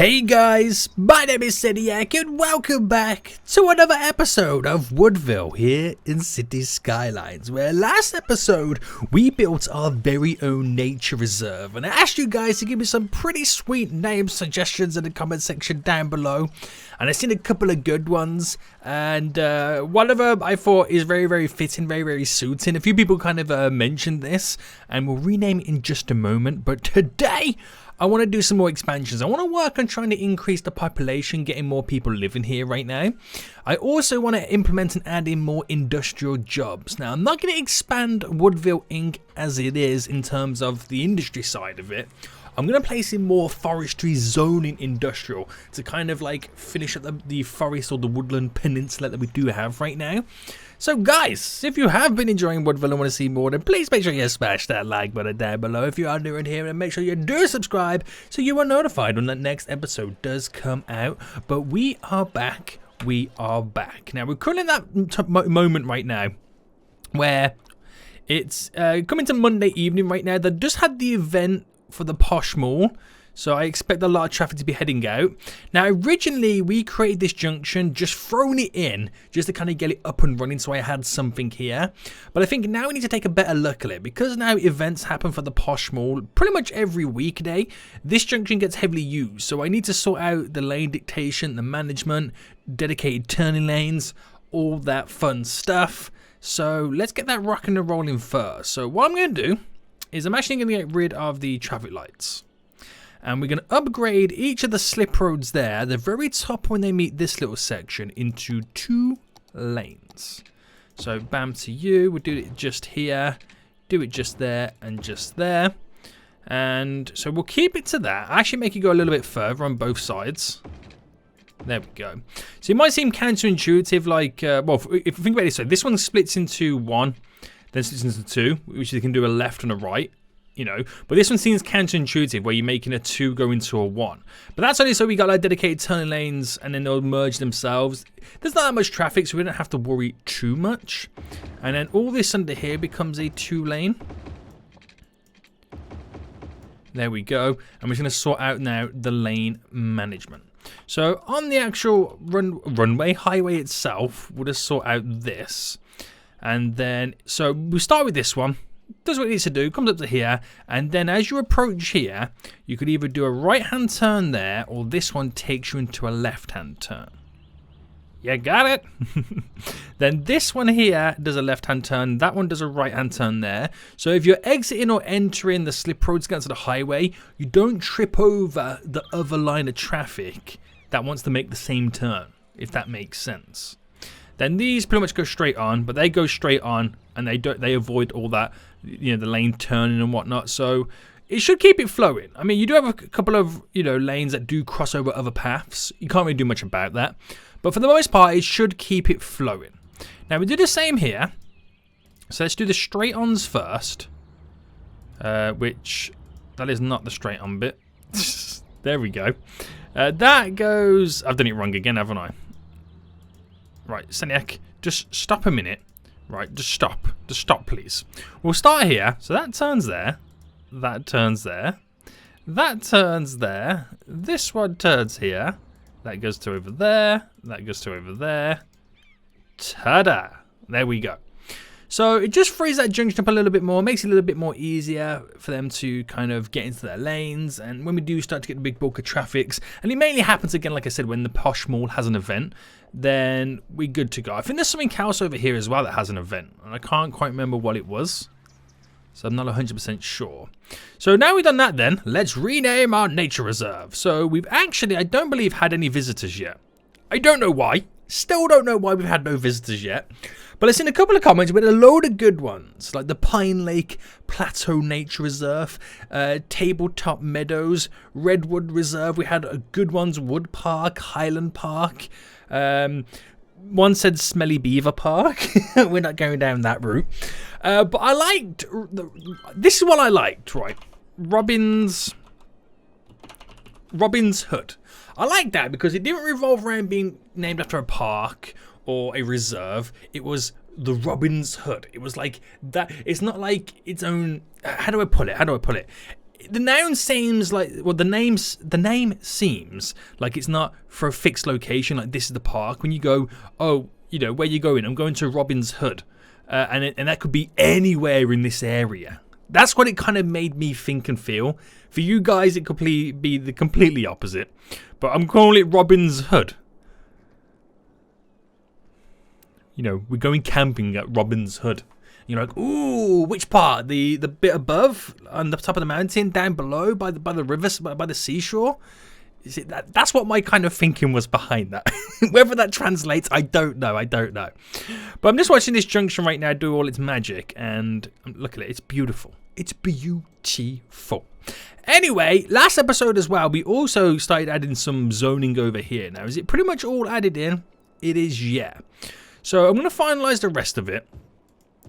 Hey guys, my name is Seniac and welcome back to another episode of Woodville here in City Skylines, where last episode we built our very own nature reserve, and I asked you guys to give me some pretty sweet name suggestions in the comment section down below, and I've seen a couple of good ones, and one of them I thought is very fitting, very suiting. A few people kind of mentioned this, and we'll rename it in just a moment, but today I want to do some more expansions. I want to work on trying to increase the population, getting more people living here right now. I also want to implement and add in more industrial jobs. Now, I'm not going to expand Woodville Inc. as it is in terms of the industry side of it. I'm going to place in more forestry zoning industrial to kind of like finish up the forest or the woodland peninsula that we do have right now. So guys, if you have been enjoying Woodville and want to see more, then please make sure you smash that like button down below if you are new in here, and make sure you do subscribe so you are notified when the next episode does come out. But we are back. We are back. Now, we're currently in that moment right now where it's coming to Monday evening right now. They just had the event for the Posh Mall, so I expect a lot of traffic to be heading out. Now, originally we created this junction, just thrown it in just to kind of get it up and running, so I had something here. But I think now we need to take a better look at it, because now events happen for the Posh Mall pretty much every weekday. This junction gets heavily used, so I need to sort out the lane dictation, the management, dedicated turning lanes, all that fun stuff. So let's get that rocking and rolling first. So what I'm going to do is I'm actually going to get rid of the traffic lights. And we're going to upgrade each of the slip roads there, the very top when they meet this little section, into 2 lanes. So bam to you, we'll do it just here, do it just there and just there. And so we'll keep it to that. Actually make it go a little bit further on both sides. There we go. So it might seem counterintuitive, like, well, if you think about it, so this one splits into 1, then splits into 2, which you can do a left and a right. You know, but this one seems counterintuitive, where you're making a 2 go into a 1. But that's only so we got like dedicated turning lanes, and then they'll merge themselves. There's not that much traffic, so we don't have to worry too much. And then all this under here becomes a 2 lane. There we go. And we're going to sort out now the lane management. So on the actual highway itself, we'll just sort out this. And then, so we start with this one. Does what it needs to do, comes up to here, and then as you approach here, you could either do a right-hand turn there, or this one takes you into a left-hand turn. You got it? Then this one here does a left-hand turn, that one does a right-hand turn there. So if you're exiting or entering the slip roads going to the highway, you don't trip over the other line of traffic that wants to make the same turn, if that makes sense. Then these pretty much go straight on, but they go straight on, and they avoid all that, you know, the lane turning and whatnot. So it should keep it flowing. I mean, you do have a couple of, you know, lanes that do cross over other paths. You can't really do much about that, but for the most part, it should keep it flowing. Now we do the same here. So let's do the straight ons first, which that is not the straight on bit. There we go. That goes. I've done it wrong again, haven't I? Right, Seniac, just stop a minute. Right, just stop. Just stop, please. We'll start here. So that turns there. That turns there. That turns there. This one turns here. That goes to over there. That goes to over there. Ta-da! There we go. So it just frees that junction up a little bit more, makes it a little bit more easier for them to kind of get into their lanes. And when we do start to get the big bulk of traffics, and it mainly happens again, like I said, when the Posh Mall has an event, then we're good to go. I think there's something else over here as well that has an event, and I can't quite remember what it was, so I'm not 100% sure. So now we've done that, then let's rename our nature reserve. So we've actually, I don't believe, had any visitors yet. I don't know why. Still don't know why we've had no visitors yet. But I've seen a couple of comments with a load of good ones, like the Pine Lake Plateau Nature Reserve, Tabletop Meadows, Redwood Reserve. We had good ones, Wood Park, Highland Park. One said Smelly Beaver Park. We're not going down that route. But I liked, this is what I liked, right? Robin's Hood. I like that because it didn't revolve around being named after a park or a reserve. It was the Robin's Hood. It was like that. It's not like its own. How do I put it? the noun seems like, well, the name seems like it's not for a fixed location. Like this is the park. When you go, oh, you know, where you going? I'm going to Robin's Hood, and that could be anywhere in this area. That's what it kind of made me think and feel. For you guys, it could be the completely opposite. But I'm calling it Robin's Hood. You know, we're going camping at Robin's Hood. You're like, ooh, which part? The bit above, on the top of the mountain, down below, by the rivers, by the seashore? Is it that? That's what my kind of thinking was behind that. Whether that translates, I don't know. But I'm just watching this junction right now do all its magic, and look at it. It's beautiful. It's beautiful. Anyway, last episode as well, we also started adding some zoning over here. Now, is it pretty much all added in? It is, yeah. So I'm going to finalize the rest of it.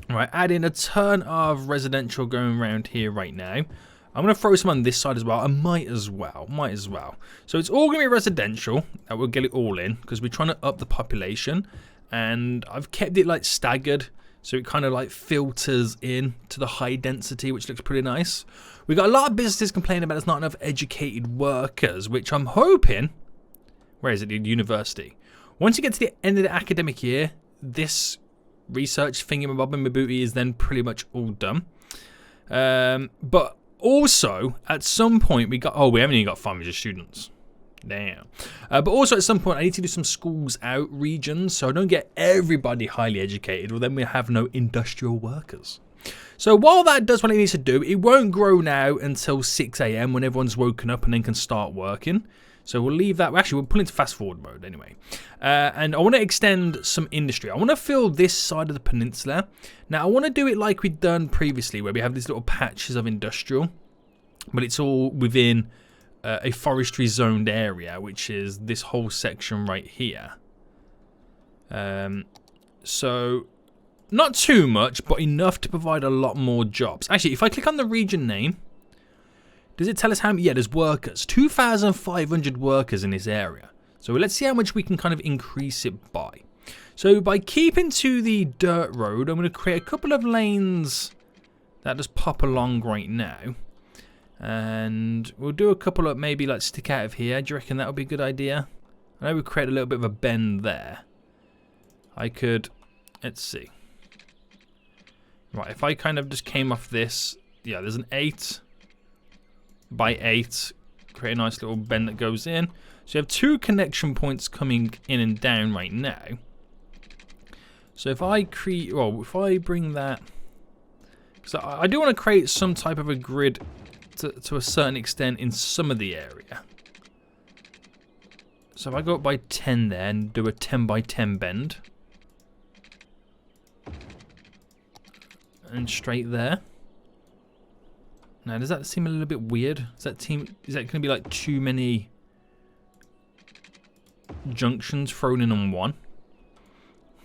Right, add in a ton of residential going around here right now. I'm going to throw some on this side as well. I might as well. So it's all going to be residential. And we'll get it all in because we're trying to up the population. And I've kept it like staggered. So it kind of like filters in to the high density, which looks pretty nice. We've got a lot of businesses complaining about there's not enough educated workers, which I'm hoping... Where is it? The university. Once you get to the end of the academic year, this research thingamabob and Mabuti is then pretty much all done. But also, at some point, we haven't even got 500 students. Damn. But also, at some point, I need to do some schools out regions, so I don't get everybody highly educated, or then we have no industrial workers. So while that does what it needs to do, it won't grow now until 6 a.m. when everyone's woken up and then can start working. So we'll leave that. Actually, we'll put it into fast forward mode anyway. And I want to extend some industry. I want to fill this side of the peninsula. Now, I want to do it like we've done previously, where we have these little patches of industrial, but it's all within a forestry zoned area, which is this whole section right here. So not too much, but enough to provide a lot more jobs. Actually, if I click on the region name, does it tell us how many? Yeah, there's workers. 2,500 workers in this area. So let's see how much we can kind of increase it by. So by keeping to the dirt road, I'm going to create a couple of lanes that just pop along right now. And we'll do a couple of maybe like stick out of here. Do you reckon that would be a good idea? I know we create a little bit of a bend there. I could, let's see. Right, if I kind of just came off this, yeah, there's an 8 by 8, create a nice little bend that goes in. So you have 2 connection points coming in and down right now. So if I create, well, if I bring that, so I do want to create some type of a grid to a certain extent in some of the area. So if I go up by 10 there and do a 10 by 10 bend. And straight there. Now, does that seem a little bit weird? Is that going to be like too many junctions thrown in on one?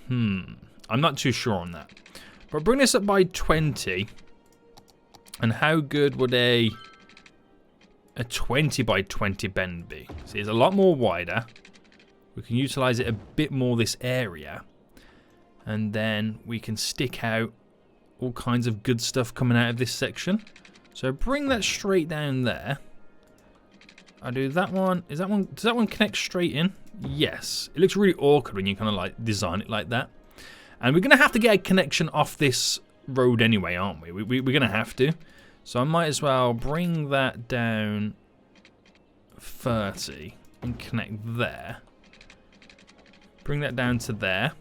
I'm not too sure on that. But bring this up by 20. And how good would a 20 by 20 bend be? See, it's a lot more wider. We can utilize it a bit more this area. And then we can stick out all kinds of good stuff coming out of this section. So bring that straight down there. I do that one. Does that one connect straight in? Yes. It looks really awkward when you kind of like design it like that. And we're going to have to get a connection off this road anyway, aren't we? We're going to have to. So I might as well bring that down 30 and connect there. Bring that down to there.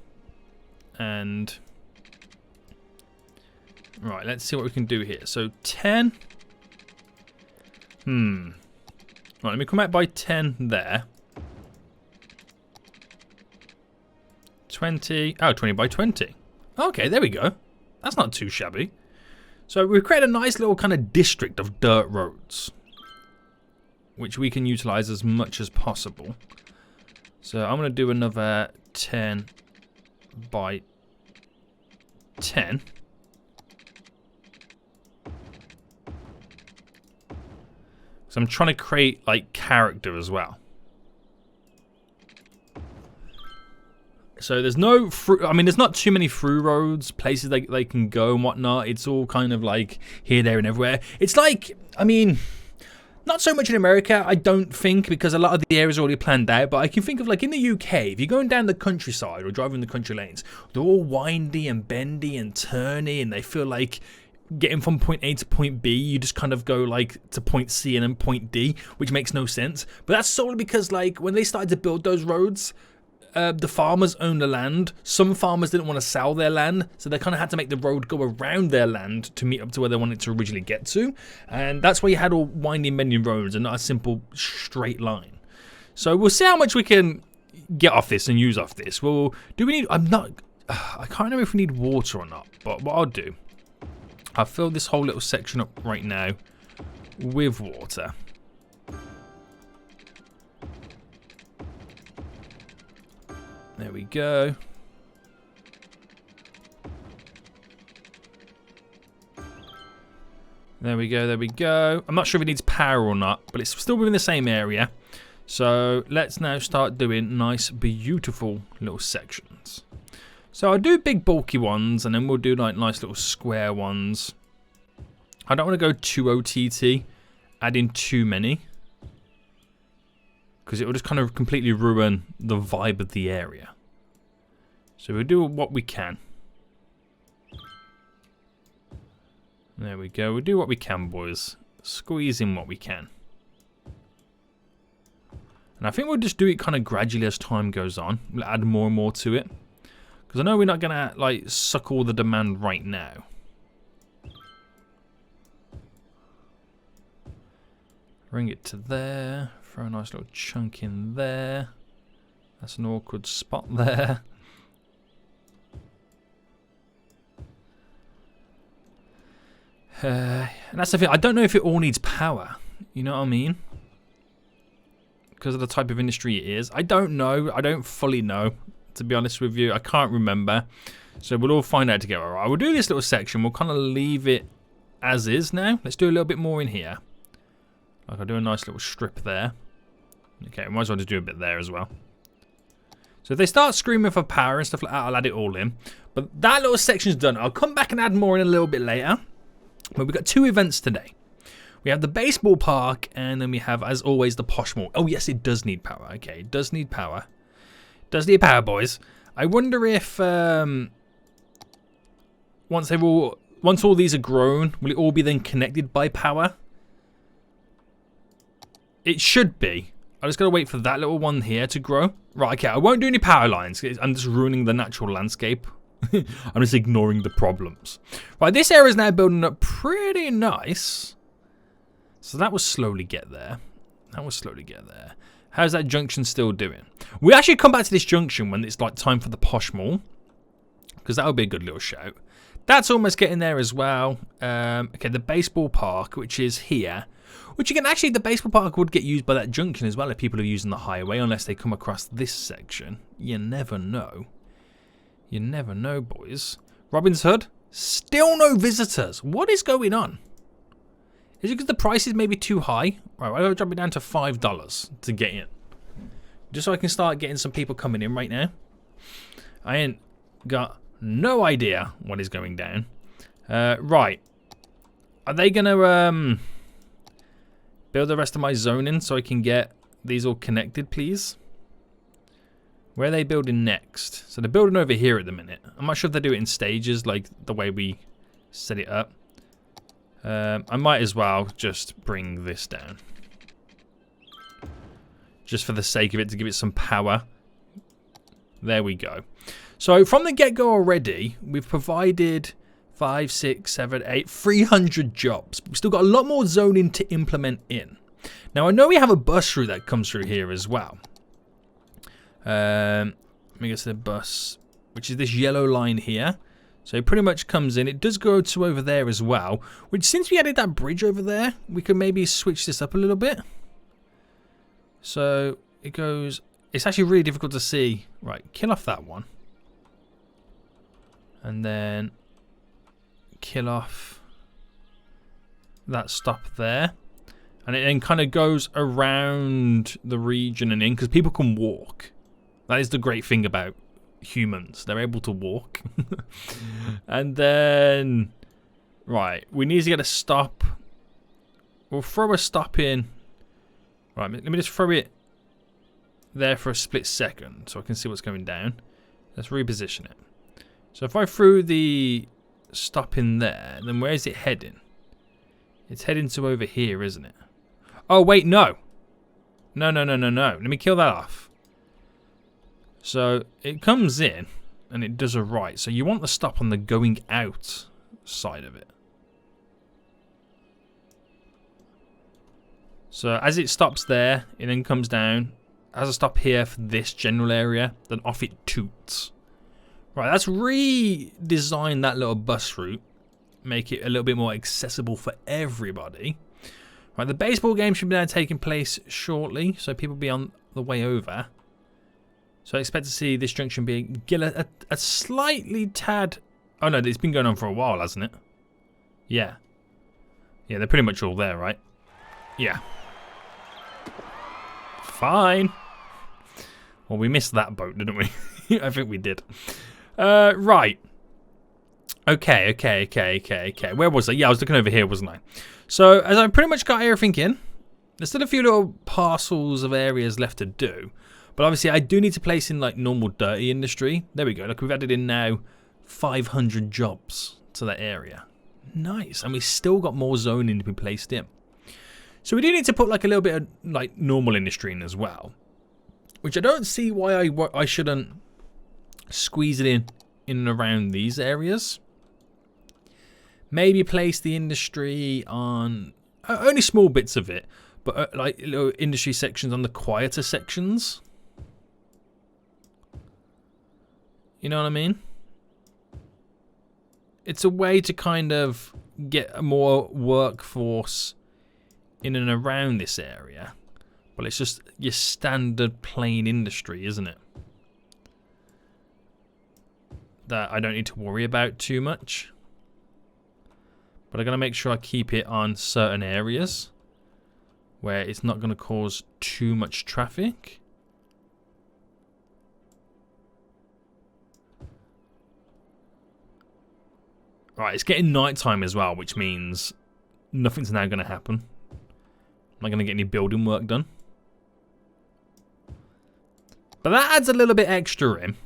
And right, let's see what we can do here. So 10. Right, let me come out by 10 there. 20. Oh, 20 by 20. Okay, there we go. That's not too shabby. So we've created a nice little kind of district of dirt roads, which we can utilize as much as possible. So I'm going to do another 10 by 10. So I'm trying to create like character as well. So there's no through, I mean, there's not too many through roads, places they can go and whatnot. It's all kind of like here, there, and everywhere. It's like, I mean, Not so much in America, I don't think, because a lot of the areas are already planned out. But I can think of, like, in the UK, if you're going down the countryside or driving the country lanes, they're all windy and bendy and turny, and they feel like getting from point A to point B, you just kind of go, like, to point C and then point D, which makes no sense. But that's solely because, like, when they started to build those roads, the farmers owned the land. Some farmers didn't want to sell their land, so they kind of had to make the road go around their land to meet up to where they wanted to originally get to. And that's why you had all winding, bending roads and not a simple straight line. So we'll see how much we can get off this and use off this. Well, do we need... I can't remember if we need water or not, but what I'll do, I'll fill this whole little section up right now with water. There we go. There we go, there we go. I'm not sure if it needs power or not, but it's still within the same area. So let's now start doing nice, beautiful little sections. So I'll do big, bulky ones, and then we'll do like nice little square ones. I don't want to go too OTT, adding too many, because it will just kind of completely ruin the vibe of the area. So we'll do what we can. There we go. We'll do what we can, boys. Squeeze in what we can. And I think we'll just do it kind of gradually as time goes on. We'll add more and more to it. Because I know we're not going to, like, suck all the demand right now. Bring it to there. Throw a nice little chunk in there. That's an awkward spot there. And that's the thing. I don't know if it all needs power. You know what I mean? Because of the type of industry it is. I don't know. I don't fully know, to be honest with you. I can't remember. So we'll all find out together. Alright, we'll do this little section. We'll kind of leave it as is now. Let's do a little bit more in here. Like, I'll do a nice little strip there. Okay, might as well just do a bit there as well. So if they start screaming for power and stuff like that, I'll add it all in. But that little section's done. I'll come back and add more in a little bit later. But we've got two events today. We have the baseball park, and then we have, as always, the posh mall. Oh, yes, it does need power. Okay, it does need power. It does need power, boys. I wonder if once all these are grown, will it all be then connected by power? It should be. I just gotta wait for that little one here to grow. Right, okay, I won't do any power lines. I'm just ruining the natural landscape. I'm just ignoring the problems. Right, this area is now building up pretty nice. So that will slowly get there. That will slowly get there. How's that junction still doing? We actually come back to this junction when it's like time for the posh mall, because that would be a good little shout. That's almost getting there as well. Okay, the baseball park, which is here. Which again, actually, the baseball park would get used by that junction as well if people are using the highway, unless they come across this section. You never know. You never know, boys. Robin's Hood, still no visitors. What is going on? Is it because the price is maybe too high? Right, I'll drop it down to $5 to get in. Just so I can start getting some people coming in right now. I ain't got no idea what is going down. Right. Are they going to build the rest of my zoning so I can get these all connected, please? Where are they building next? So they're building over here at the minute. I'm not sure if they do it in stages like the way we set it up. I might as well just bring this down. Just for the sake of it, to give it some power. There we go. So from the get-go already, we've provided 5, 6, 7, 8, 300 jobs. We've still got a lot more zoning to implement in. Now I know we have a bus route that comes through here as well. Let me get to the bus, which is this yellow line here. So it pretty much comes in. It does go to over there as well, which since we added that bridge over there, we could maybe switch this up a little bit. So it goes, it's actually really difficult to see. Right, kill off that one. And then kill off that stop there. And it then kind of goes around the region and in, because people can walk. That is the great thing about humans. They're able to walk. And then, right, we need to get a stop. We'll throw a stop in Right, let me just throw it there for a split second so I can see what's going down. Let's reposition it. So if I threw the stop in there, then where is it heading? It's heading to over here, isn't it? Oh, wait, no. No. Let me kill that off. So it comes in and it does a right. So you want the stop on the going out side of it. So as it stops there, it then comes down, has a stop here for this general area, then off it toots. Right, that's redesigned that little bus route, make it a little bit more accessible for everybody. Right, the baseball game should be now taking place shortly, so people will be on the way over. So I expect to see this junction get a slightly tad... Oh no, it's been going on for a while, hasn't it? Yeah. Yeah, they're pretty much all there, right? Yeah. Fine. Well, we missed that boat, didn't we? I think we did. Right. Okay. Where was I? Yeah, I was looking over here, wasn't I? So, as I pretty much got everything in, there's still a few little parcels of areas left to do. But obviously, I do need to place in, like, normal dirty industry. There we go. Look, we've added in now 500 jobs to that area. Nice. And we've still got more zoning to be placed in. So we do need to put like a little bit of like normal industry in as well, which I don't see why I shouldn't squeeze it in and around these areas. Maybe place the industry on only small bits of it, but like little industry sections on the quieter sections. You know what I mean? It's a way to kind of get a more workforce in and around this area, but it's just your standard plain industry, isn't it? That I don't need to worry about too much, but I'm going to make sure I keep it on certain areas where it's not going to cause too much traffic. Right, it's getting nighttime as well, which means nothing's now going to happen. I'm not going to get any building work done. But that adds a little bit extra in.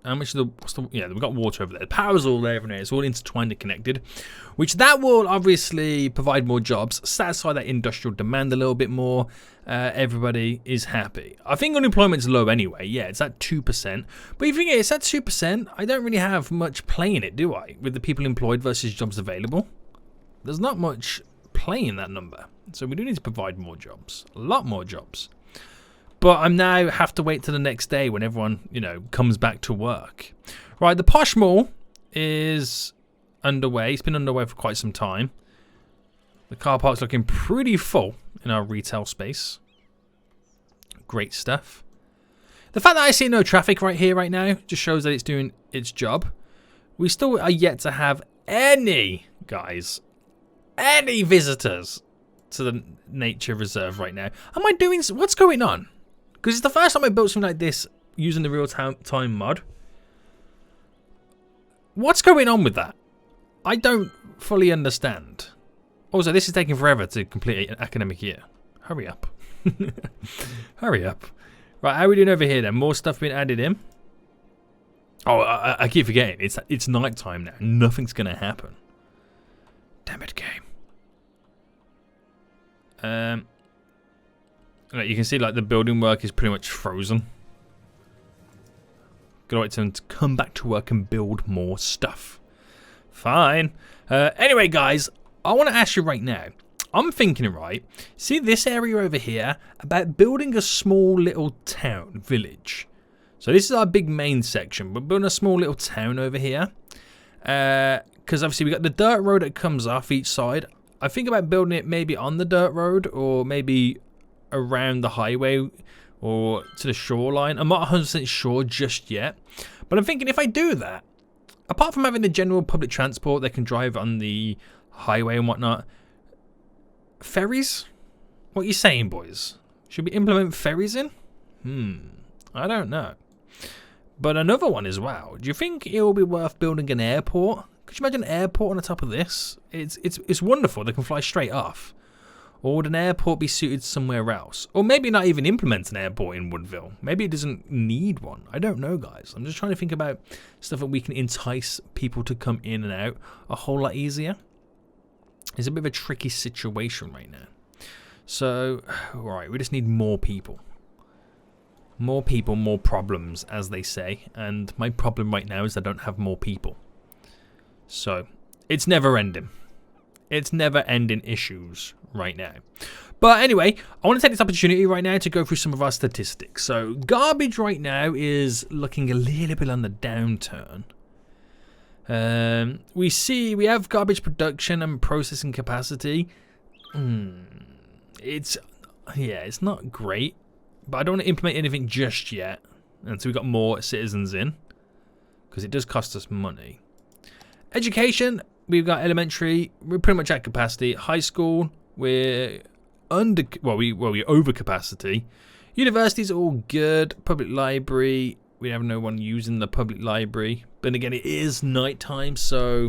How much of yeah, we've got water over there. The power's all there, it's all intertwined and connected. Which that will obviously provide more jobs, satisfy that industrial demand a little bit more. Everybody is happy. I think unemployment's low anyway. Yeah, it's at 2%. But if you think it's at 2%, I don't really have much play in it, do I? With the people employed versus jobs available. There's not much play in that number. So we do need to provide more jobs. A lot more jobs. But I now have to wait till the next day when everyone, you know, comes back to work. Right, the Posh Mall is underway. It's been underway for quite some time. The car park's looking pretty full in our retail space. Great stuff. The fact that I see no traffic right here, right now, just shows that it's doing its job. We still are yet to have any, guys, any visitors to the nature reserve right now. Am I doing... What's going on? Because it's the first time I built something like this using the real-time mod. What's going on with that? I don't fully understand. Also, this is taking forever to complete an academic year. Hurry up. Hurry up. Right, how are we doing over here then? More stuff being added in. Oh, I keep forgetting. It's night time now. Nothing's going to happen. Damn it, game. Like you can see, like the building work is pretty much frozen. Gotta wait for them to come back to work and build more stuff. Fine. Anyway, guys, I want to ask you right now. I'm thinking, right, see this area over here, about building a small little town, village. So this is our big main section. We're building a small little town over here. Because obviously we got the dirt road that comes off each side. I think about building it maybe on the dirt road or maybe around the highway or to the shoreline. I'm not 100% sure just yet. But I'm thinking if I do that, apart from having the general public transport that can drive on the highway and whatnot, ferries? What are you saying, boys? Should we implement ferries in? I don't know. But another one as well. Do you think it will be worth building an airport? Could you imagine an airport on the top of this? It's wonderful. They can fly straight off. Or would an airport be suited somewhere else? Or maybe not even implement an airport in Woodville. Maybe it doesn't need one. I don't know, guys. I'm just trying to think about stuff that we can entice people to come in and out a whole lot easier. It's a bit of a tricky situation right now. So, right, we just need more people. More people, more problems, as they say. And my problem right now is I don't have more people. So, it's never ending. It's never ending issues right now. But anyway, I want to take this opportunity right now to go through some of our statistics. So garbage right now is looking a little bit on the downturn. We have garbage production and processing capacity. It's not great, but I don't want to implement anything just yet until we got more citizens in, because it does cost us money. Education. We've got elementary, we're pretty much at capacity. High school, we're we're over capacity. University's all good. Public library, we have no one using the public library. But again, it is nighttime, so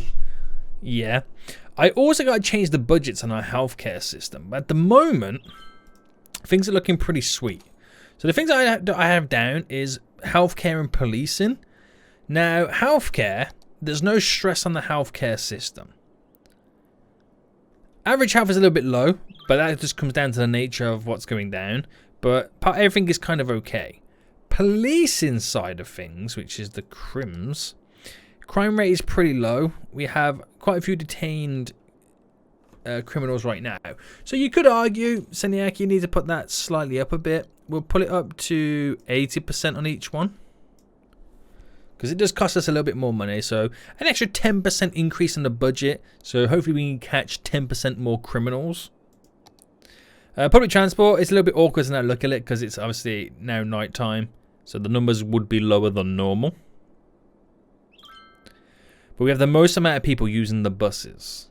yeah. I also got to change the budgets on our healthcare system. But at the moment, things are looking pretty sweet. So the things I have down is healthcare and policing. Now, healthcare, there's no stress on the healthcare system. Average health is a little bit low, but that just comes down to the nature of what's going down. But everything is kind of okay. Policing side of things, which is the crims, crime rate is pretty low. We have quite a few detained criminals right now. So you could argue, Seniac, you need to put that slightly up a bit. We'll put it up to 80% on each one, because it does cost us a little bit more money. So an extra 10% increase in the budget. So hopefully we can catch 10% more criminals. Public transport is a little bit awkward when I look at it, because it's obviously now nighttime. So the numbers would be lower than normal. But we have the most amount of people using the buses.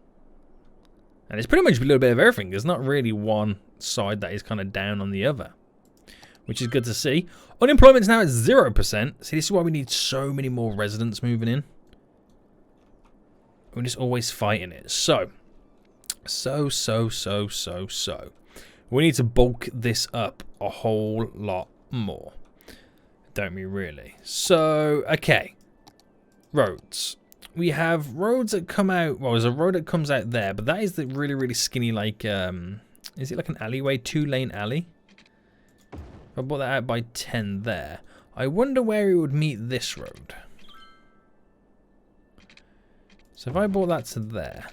And it's pretty much a little bit of everything. There's not really one side that is kind of down on the other, which is good to see. Unemployment's now at 0%. See, this is why we need so many more residents moving in. We're just always fighting it. So. We need to bulk this up a whole lot more. Don't we really? So, okay. Roads. We have roads that come out. Well, there's a road that comes out there, but that is the really, really skinny, like, is it like an alleyway? 2-lane alley? If I brought that out by 10 there, I wonder where it would meet this road. So if I brought that to there.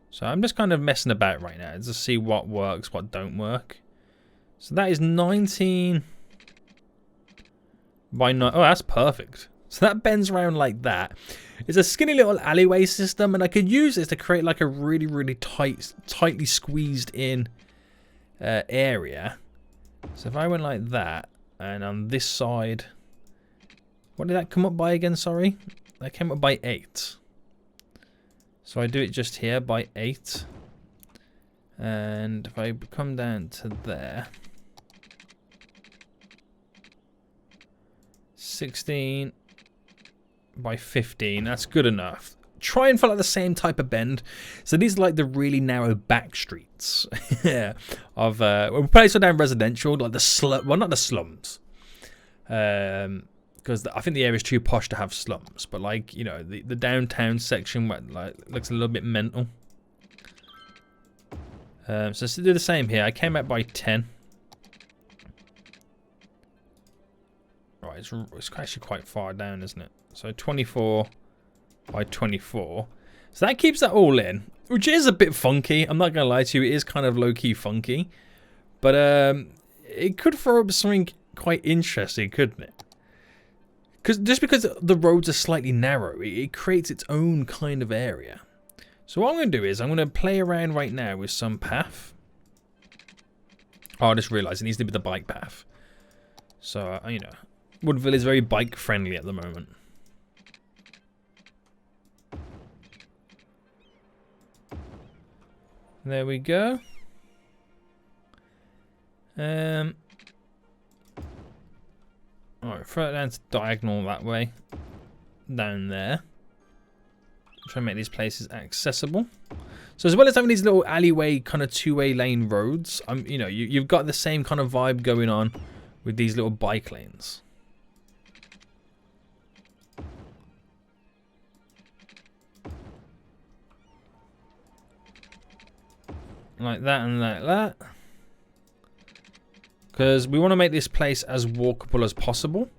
So I'm just kind of messing about right now to see what works, what don't work. So that is 19 by 9. Oh, that's perfect. So that bends around like that. It's a skinny little alleyway system, and I could use this to create like a really, really tightly squeezed in area. So if I went like that, and on this side, what did that come up by again? Sorry, that came up by 8. So I do it just here by 8, and if I come down to there, 16 by 15, that's good enough. Try and follow the same type of bend. So these are like the really narrow back streets of we place down residential, like the slum. Well, not the slums, because I think the area is too posh to have slums. But like, you know, the downtown section where like looks a little bit mental. So to do the same here, I came out by 10. Right, it's actually quite far down, isn't it? So 24 by 24. So that keeps that all in, which is a bit funky. I'm not gonna lie to you, it is kind of low-key funky, but it could throw up something quite interesting, couldn't it? Because the roads are slightly narrow, it creates its own kind of area. So what I'm gonna do is I'm gonna play around right now with some path. Oh, I just realised it needs to be the bike path. So you know, Woodville is very bike friendly at the moment. There we go. Alright, throw it down to diagonal that way. Down there. Try and make these places accessible. So as well as having these little alleyway kind of two-way lane roads, you know, you've got the same kind of vibe going on with these little bike lanes. Like that and like that. Because we want to make this place as walkable as possible.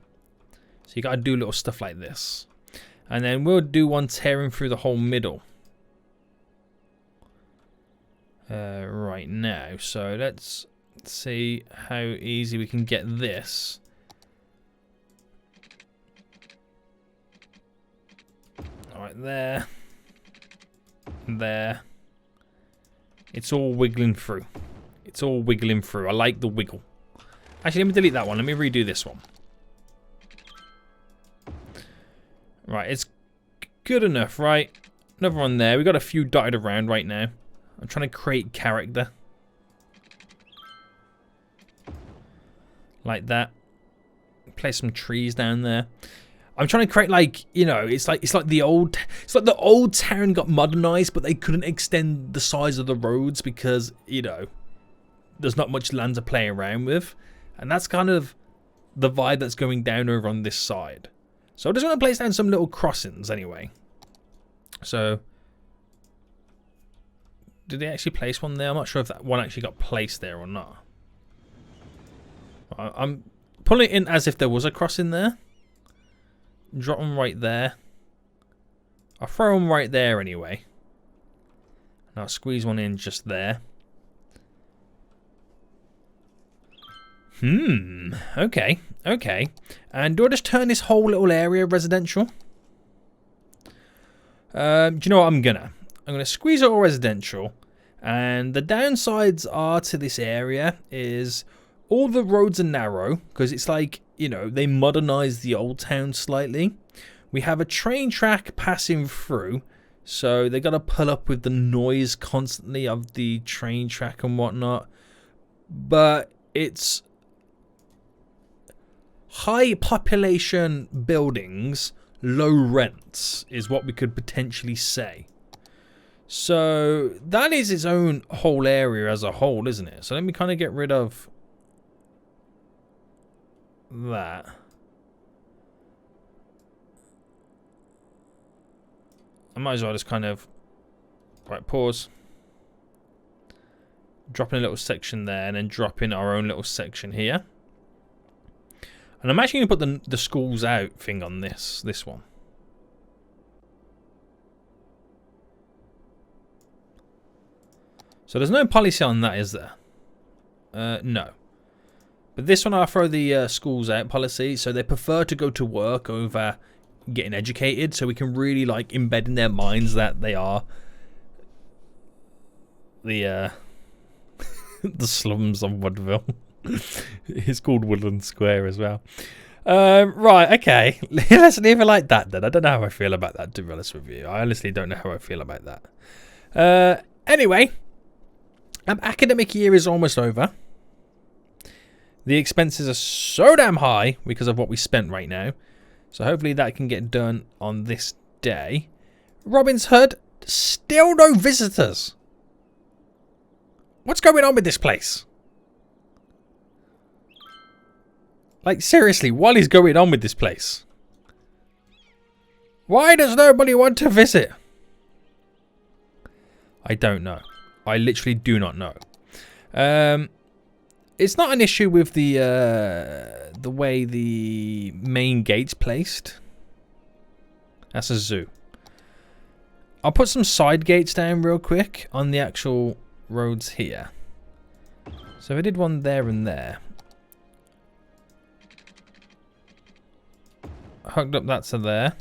So you got to do little stuff like this. And then we'll do one tearing through the whole middle. Right now. So let's see how easy we can get this. Alright, there. There. It's all wiggling through. It's all wiggling through. I like the wiggle. Actually, let me delete that one. Let me redo this one. Right, it's good enough, right? Another one there. We've got a few dotted around right now. I'm trying to create character. Like that. Place some trees down there. I'm trying to create, like, you know, it's like the old town got modernized, but they couldn't extend the size of the roads because, you know, there's not much land to play around with. And that's kind of the vibe that's going down over on this side. So I just want to place down some little crossings anyway. So, did they actually place one there? I'm not sure if that one actually got placed there or not. I'm pulling it in as if there was a crossing there. Drop them right there. I'll throw them right there anyway. And I'll squeeze one in just there. Okay. Okay. And do I just turn this whole little area residential? Do you know what I'm gonna squeeze it all residential. And the downsides are to this area is all the roads are narrow because it's like, you know, they modernized the old town slightly. We have a train track passing through, so they got to pull up with the noise constantly of the train track and whatnot. But it's high population buildings, low rents is what we could potentially say. So that is its own whole area as a whole, isn't it? So let me kind of get rid of that. I might as well just kind of, right, pause. Drop in a little section there and then drop in our own little section here. And I'm actually going to put the schools out thing on this one. So there's no policy on that, is there? No. But this one I'll throw the schools out policy. So they prefer to go to work over getting educated. So we can really like embed in their minds that they are the the slums of Woodville. It's called Woodland Square as well. Right, okay. Let's leave it like that then. I don't know how I feel about that, to be honest with you. I honestly don't know how I feel about that. Anyway, academic year is almost over. The expenses are so damn high because of what we spent right now. So hopefully that can get done on this day. Robin's Hood, still no visitors. What's going on with this place? Like, seriously, what is going on with this place? Why does nobody want to visit? I don't know. I literally do not know. It's not an issue with the way the main gate's placed. That's a zoo. I'll put some side gates down real quick on the actual roads here. So I did one there and there. Hooked up that to there.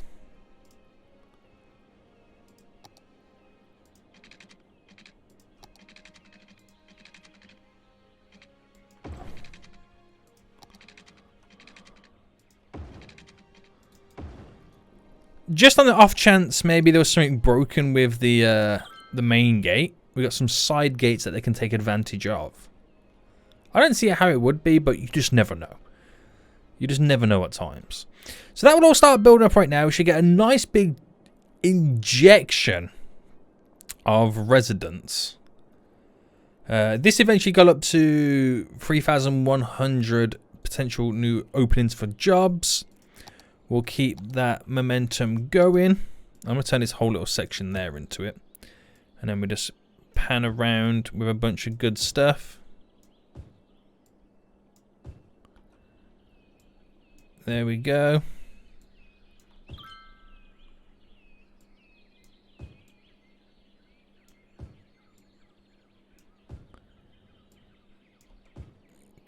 Just on the off chance maybe there was something broken with the main gate, we got some side gates that they can take advantage of. I don't see how it would be, but you just never know. You just never know at times. So that will all start building up right now. We should get a nice big injection of residents. This eventually got up to 3,100 potential new openings for jobs. We'll keep that momentum going. I'm going to turn this whole little section there into it. And then we just pan around with a bunch of good stuff. There we go.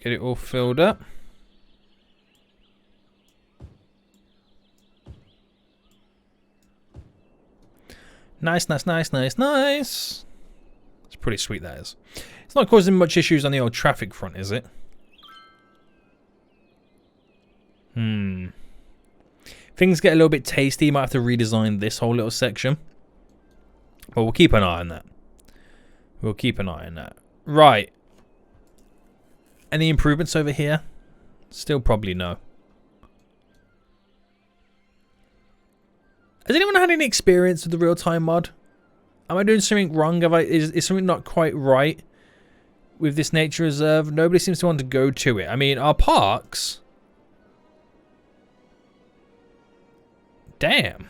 Get it all filled up. Nice, nice, nice, nice, nice. It's pretty sweet, that is. It's not causing much issues on the old traffic front, is it? Things get a little bit tasty. You might have to redesign this whole little section. But we'll keep an eye on that. We'll keep an eye on that. Right. Any improvements over here? Still probably no. Has anyone had any experience with the real-time mod? Am I doing something wrong? Is something not quite right with this nature reserve? Nobody seems to want to go to it. I mean, our parks... Damn.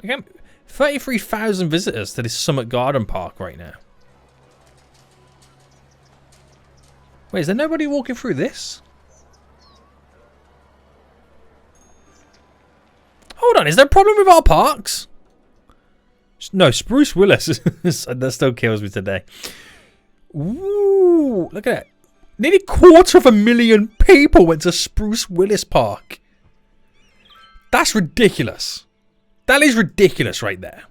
Again, 33,000 visitors to this Summit Garden Park right now. Wait, is there nobody walking through this? Hold on, is there a problem with our parks? No, Spruce Willis. That still kills me today. Ooh, look at that. Nearly 250,000 people went to Spruce Willis Park. That's ridiculous. That is ridiculous right there.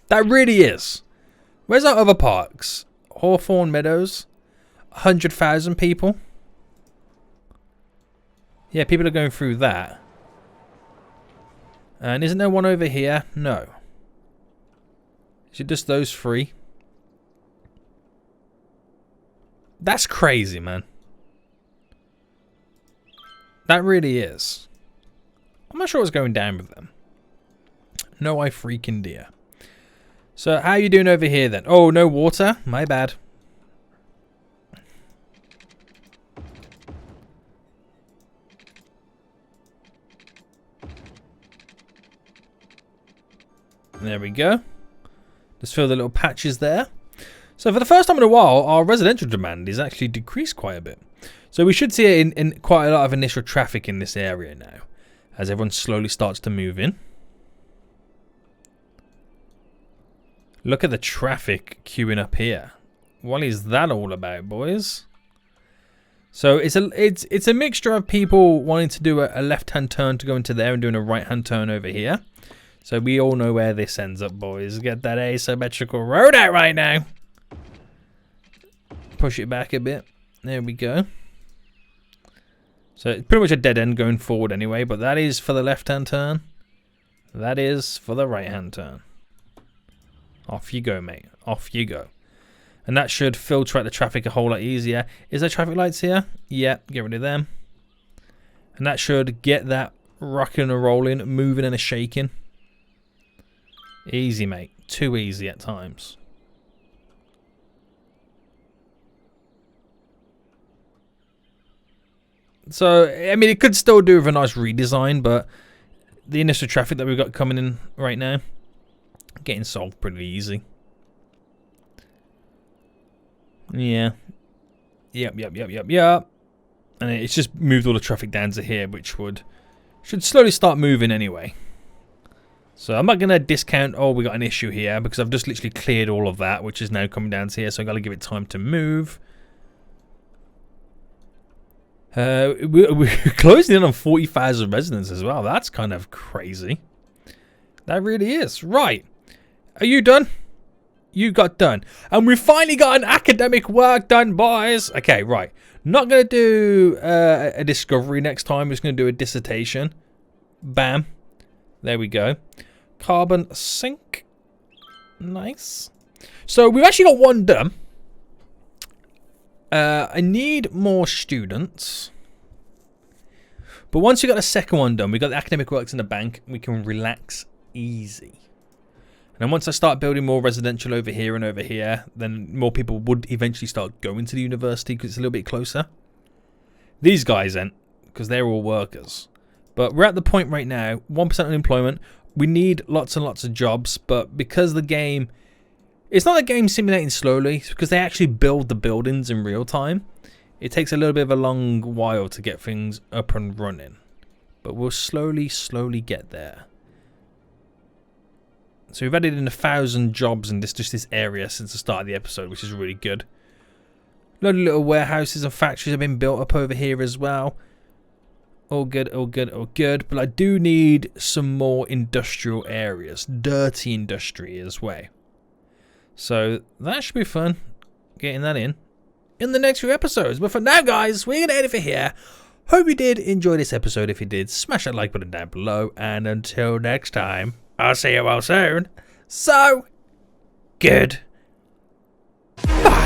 That really is. Where's our other parks? Hawthorne Meadows. 100,000 people. Yeah, people are going through that. And isn't there one over here? No. Is it just those three? That's crazy, man. That really is. I'm not sure what's going down with them. No, I freaking dear. So, how are you doing over here then? Oh, no water? My bad. There we go. Just fill the little patches there. So for the first time in a while, our residential demand is actually decreased quite a bit. So we should see it in quite a lot of initial traffic in this area now, as everyone slowly starts to move in. Look at the traffic queuing up here. What is that all about, boys? So it's a mixture of people wanting to do a left-hand turn to go into there and doing a right-hand turn over here. So we all know where this ends up, boys. Get that asymmetrical road out right now. Push it back a bit. There we go. So it's pretty much a dead end going forward anyway, but that is for the left-hand turn. That is for the right-hand turn. Off you go, mate. Off you go. And that should filter out the traffic a whole lot easier. Is there traffic lights here? Yeah, get rid of them. And that should get that rocking and rolling, moving and a shaking. Easy, mate. Too easy at times. So, I mean, it could still do with a nice redesign, but the initial traffic that we've got coming in right now, getting solved pretty easy. Yeah. Yep. And it's just moved all the traffic down to here, which should slowly start moving anyway. So I'm not going to discount, oh, we got an issue here, because I've just literally cleared all of that, which is now coming down to here, so I've got to give it time to move. We're closing in on 40,000 residents as well. That's kind of crazy. That really is. Right. Are you done? You got done. And we finally got an academic work done, boys. Okay, right. Not going to do a discovery next time. We're just going to do a dissertation. Bam. There we go. Carbon sink. Nice. So we've actually got one done. I need more students. But once we got the second one done, we got the academic works in the bank, we can relax easy. then once I start building more residential over here and over here, then more people would eventually start going to the university because it's a little bit closer. These guys ain't, because they're all workers. But we're at the point right now, 1% unemployment. We need lots and lots of jobs, but because the game... It's not a game simulating slowly, it's because they actually build the buildings in real time. It takes a little bit of a long while to get things up and running. But we'll slowly get there. So we've added in 1,000 jobs in just this area since the start of the episode, which is really good. A lot of little warehouses and factories have been built up over here as well. All good, all good, all good. But I do need some more industrial areas. Dirty industry as well. So that should be fun, getting that in the next few episodes. But for now, guys, we're going to end it for here. Hope you did enjoy this episode. If you did, smash that like button down below. And until next time, I'll see you all soon. So, good. Bye.